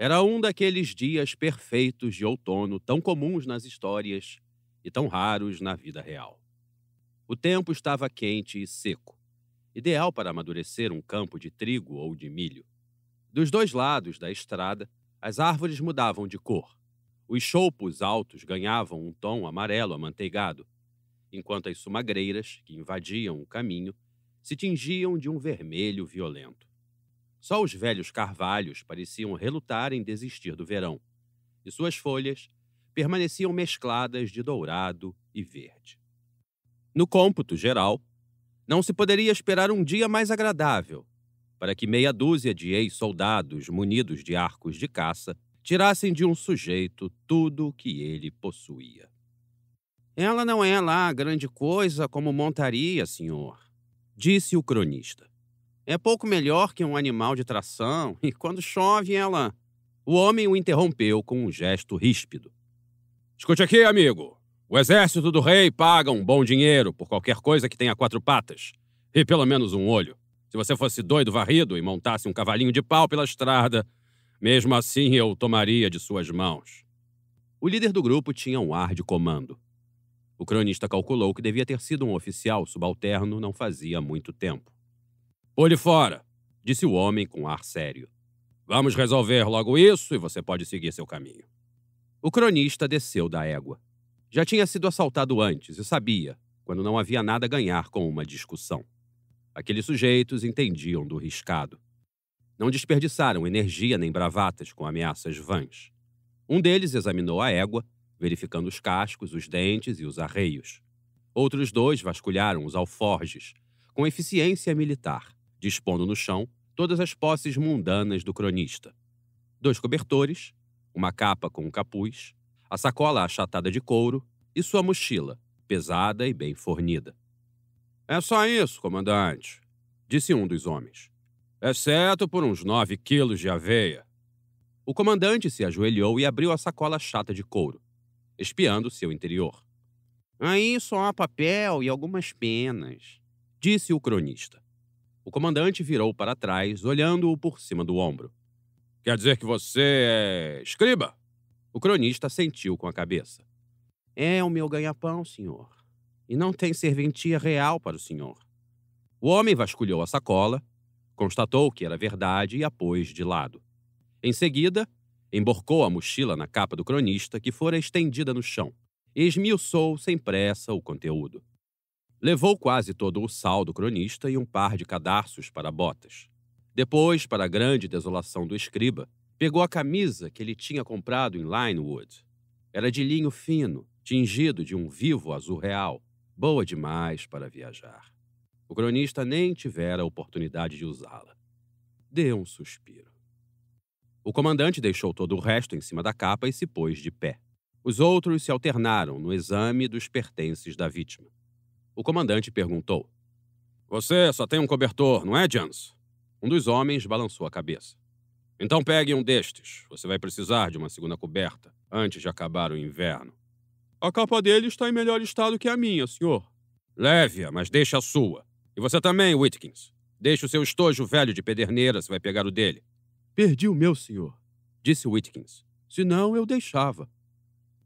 Era um daqueles dias perfeitos de outono tão comuns nas histórias e tão raros na vida real. O tempo estava quente e seco, ideal para amadurecer um campo de trigo ou de milho. Dos dois lados da estrada, as árvores mudavam de cor. Os choupos altos ganhavam um tom amarelo amanteigado, enquanto as sumagreiras, que invadiam o caminho, se tingiam de um vermelho violento. Só os velhos carvalhos pareciam relutar em desistir do verão, e suas folhas permaneciam mescladas de dourado e verde. No cômputo geral, não se poderia esperar um dia mais agradável para que meia dúzia de ex-soldados munidos de arcos de caça tirassem de um sujeito tudo o que ele possuía. "Ela não é lá grande coisa como montaria, senhor", disse o cronista. "É pouco melhor que um animal de tração, e quando chove ela..." O homem o interrompeu com um gesto ríspido. "Escute aqui, amigo. O exército do rei paga um bom dinheiro por qualquer coisa que tenha quatro patas, e pelo menos um olho. Se você fosse doido varrido e montasse um cavalinho de pau pela estrada, mesmo assim eu o tomaria de suas mãos." O líder do grupo tinha um ar de comando. O cronista calculou que devia ter sido um oficial subalterno não fazia muito tempo. "Pule fora", disse o homem com ar sério. "Vamos resolver logo isso e você pode seguir seu caminho." O cronista desceu da égua. Já tinha sido assaltado antes e sabia, quando não havia nada a ganhar com uma discussão. Aqueles sujeitos entendiam do riscado. Não desperdiçaram energia nem bravatas com ameaças vãs. Um deles examinou a égua, verificando os cascos, os dentes e os arreios. Outros dois vasculharam os alforjes, com eficiência militar, dispondo no chão todas as posses mundanas do cronista. 2 cobertores, uma capa com um capuz, a sacola achatada de couro e sua mochila, pesada e bem fornida. "É só isso, comandante", disse um dos homens. "Exceto por uns 9 quilos de aveia." O comandante se ajoelhou e abriu a sacola chata de couro, espiando seu interior. "Aí só há papel e algumas penas", disse o cronista. O comandante virou para trás, olhando-o por cima do ombro. "Quer dizer que você é escriba?" O cronista assentiu com a cabeça. "É o meu ganha-pão, senhor. E não tem serventia real para o senhor." O homem vasculhou a sacola, constatou que era verdade e a pôs de lado. Em seguida, emborcou a mochila na capa do cronista, que fora estendida no chão, e esmiuçou sem pressa o conteúdo. Levou quase todo o sal do cronista e um par de cadarços para botas. Depois, para a grande desolação do escriba, pegou a camisa que ele tinha comprado em Linewood. Era de linho fino, tingido de um vivo azul real, boa demais para viajar. O cronista nem tivera a oportunidade de usá-la. Deu um suspiro. O comandante deixou todo o resto em cima da capa e se pôs de pé. Os outros se alternaram no exame dos pertences da vítima. O comandante perguntou: "Você só tem um cobertor, não é, Jans?" Um dos homens balançou a cabeça. "Então pegue um destes. Você vai precisar de uma segunda coberta antes de acabar o inverno." "A capa dele está em melhor estado que a minha, senhor." "Leve-a, mas deixe a sua. E você também, Whitkins. Deixe o seu estojo velho de pederneira, se vai pegar o dele." "Perdi o meu, senhor", disse Whitkins. "Senão eu deixava."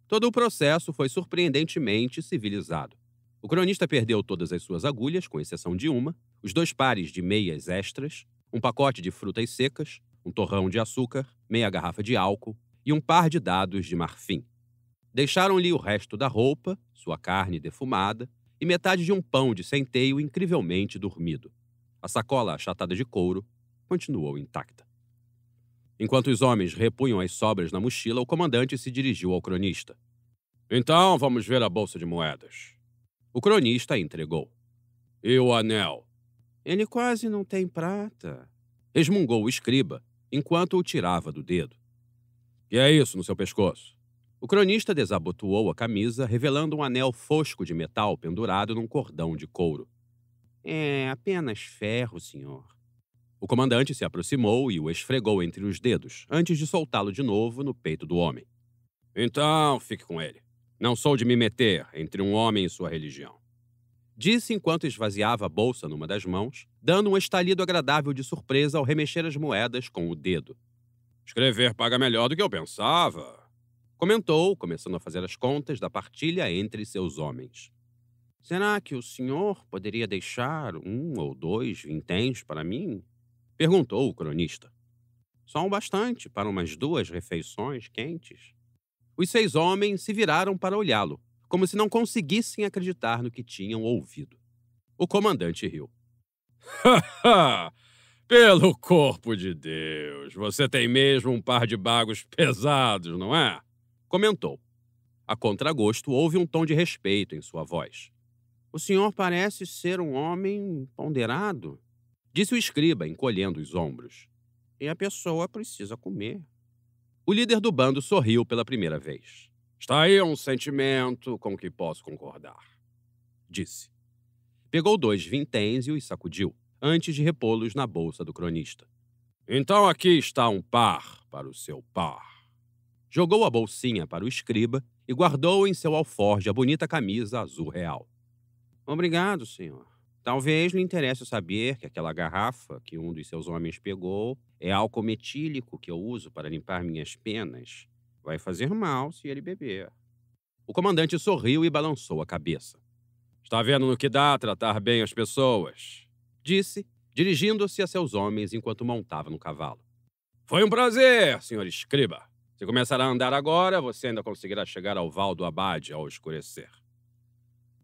Todo o processo foi surpreendentemente civilizado. O cronista perdeu todas as suas agulhas, com exceção de uma, os 2 pares de meias extras, um pacote de frutas secas, um torrão de açúcar, meia garrafa de álcool e um par de dados de marfim. Deixaram-lhe o resto da roupa, sua carne defumada e metade de um pão de centeio incrivelmente dormido. A sacola achatada de couro continuou intacta. Enquanto os homens repunham as sobras na mochila, o comandante se dirigiu ao cronista. "Então, vamos ver a bolsa de moedas." O cronista entregou. "E o anel?" "Ele quase não tem prata", resmungou o escriba, enquanto o tirava do dedo. "Que é isso no seu pescoço?" O cronista desabotoou a camisa, revelando um anel fosco de metal pendurado num cordão de couro. "É apenas ferro, senhor." O comandante se aproximou e o esfregou entre os dedos, antes de soltá-lo de novo no peito do homem. "Então, fique com ele. Não sou de me meter entre um homem e sua religião." Disse enquanto esvaziava a bolsa numa das mãos, dando um estalido agradável de surpresa ao remexer as moedas com o dedo. Escrever paga melhor do que eu pensava, comentou, começando a fazer as contas da partilha entre seus homens. Será que o senhor poderia deixar 1 ou 2 vinténs para mim? Perguntou o cronista. Só o bastante para umas 2 refeições quentes. Os 6 homens se viraram para olhá-lo, como se não conseguissem acreditar no que tinham ouvido. O comandante riu. Pelo corpo de Deus, você tem mesmo um par de bagos pesados, não é? Comentou. A contragosto houve um tom de respeito em sua voz. O senhor parece ser um homem ponderado, disse o escriba, encolhendo os ombros. E a pessoa precisa comer. O líder do bando sorriu pela primeira vez. Está aí um sentimento com que posso concordar, disse. Pegou 2 vinténs e os sacudiu, antes de repô-los na bolsa do cronista. Então aqui está um par para o seu par. Jogou a bolsinha para o escriba e guardou em seu alforje a bonita camisa azul real. Obrigado, senhor. Talvez lhe interesse saber que aquela garrafa que um dos seus homens pegou é álcool metílico que eu uso para limpar minhas penas. Vai fazer mal se ele beber. O comandante sorriu e balançou a cabeça. Está vendo no que dá tratar bem as pessoas? Disse, dirigindo-se a seus homens enquanto montava no cavalo. Foi um prazer, senhor escriba. Se começar a andar agora, você ainda conseguirá chegar ao Val do Abade ao escurecer.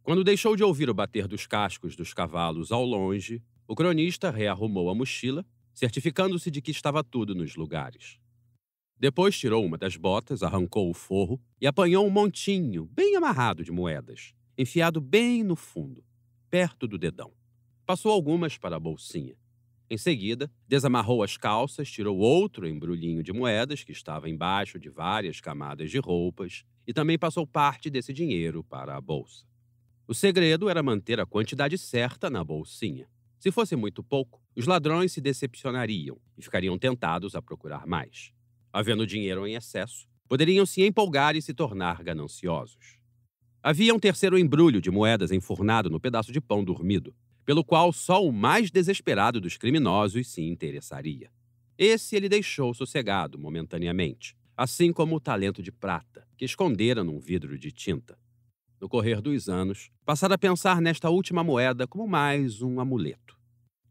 Quando deixou de ouvir o bater dos cascos dos cavalos ao longe, o cronista rearrumou a mochila, certificando-se de que estava tudo nos lugares. Depois tirou uma das botas, arrancou o forro e apanhou um montinho bem amarrado de moedas, enfiado bem no fundo, perto do dedão. Passou algumas para a bolsinha. Em seguida, desamarrou as calças, tirou outro embrulhinho de moedas que estava embaixo de várias camadas de roupas e também passou parte desse dinheiro para a bolsa. O segredo era manter a quantidade certa na bolsinha. Se fosse muito pouco, os ladrões se decepcionariam e ficariam tentados a procurar mais. Havendo dinheiro em excesso, poderiam se empolgar e se tornar gananciosos. Havia um terceiro embrulho de moedas enfurnado no pedaço de pão dormido, pelo qual só o mais desesperado dos criminosos se interessaria. Esse ele deixou sossegado momentaneamente, assim como o talento de prata, que escondera num vidro de tinta. No correr dos anos, passara a pensar nesta última moeda como mais um amuleto.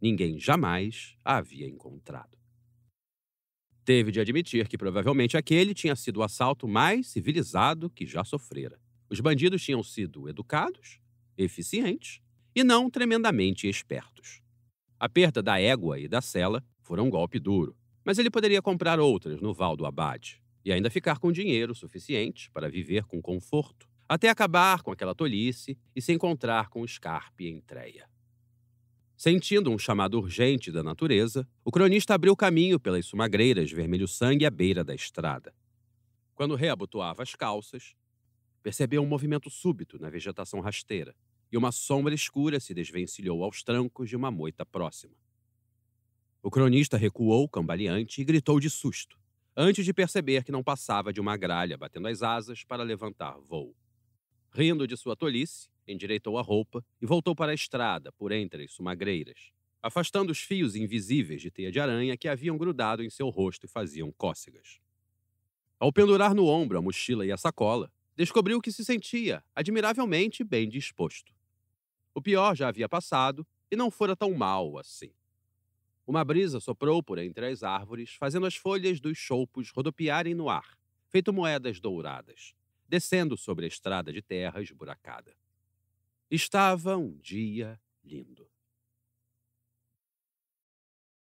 Ninguém jamais a havia encontrado. Teve de admitir que provavelmente aquele tinha sido o assalto mais civilizado que já sofrera. Os bandidos tinham sido educados, eficientes e não tremendamente espertos. A perda da égua e da sela fora um golpe duro, mas ele poderia comprar outras no Val do Abade e ainda ficar com dinheiro suficiente para viver com conforto, até acabar com aquela tolice e se encontrar com Scarpe em Treia. Sentindo um chamado urgente da natureza, o cronista abriu caminho pelas sumagreiras vermelho-sangue à beira da estrada. Quando reabotoava as calças, percebeu um movimento súbito na vegetação rasteira e uma sombra escura se desvencilhou aos trancos de uma moita próxima. O cronista recuou cambaleante e gritou de susto, antes de perceber que não passava de uma gralha batendo as asas para levantar voo. Rindo de sua tolice, endireitou a roupa e voltou para a estrada por entre as sumagreiras, afastando os fios invisíveis de teia de aranha que haviam grudado em seu rosto e faziam cócegas. Ao pendurar no ombro a mochila e a sacola, descobriu que se sentia admiravelmente bem disposto. O pior já havia passado e não fora tão mal assim. Uma brisa soprou por entre as árvores, fazendo as folhas dos choupos rodopiarem no ar, feito moedas douradas, descendo sobre a estrada de terra esburacada. Estava um dia lindo.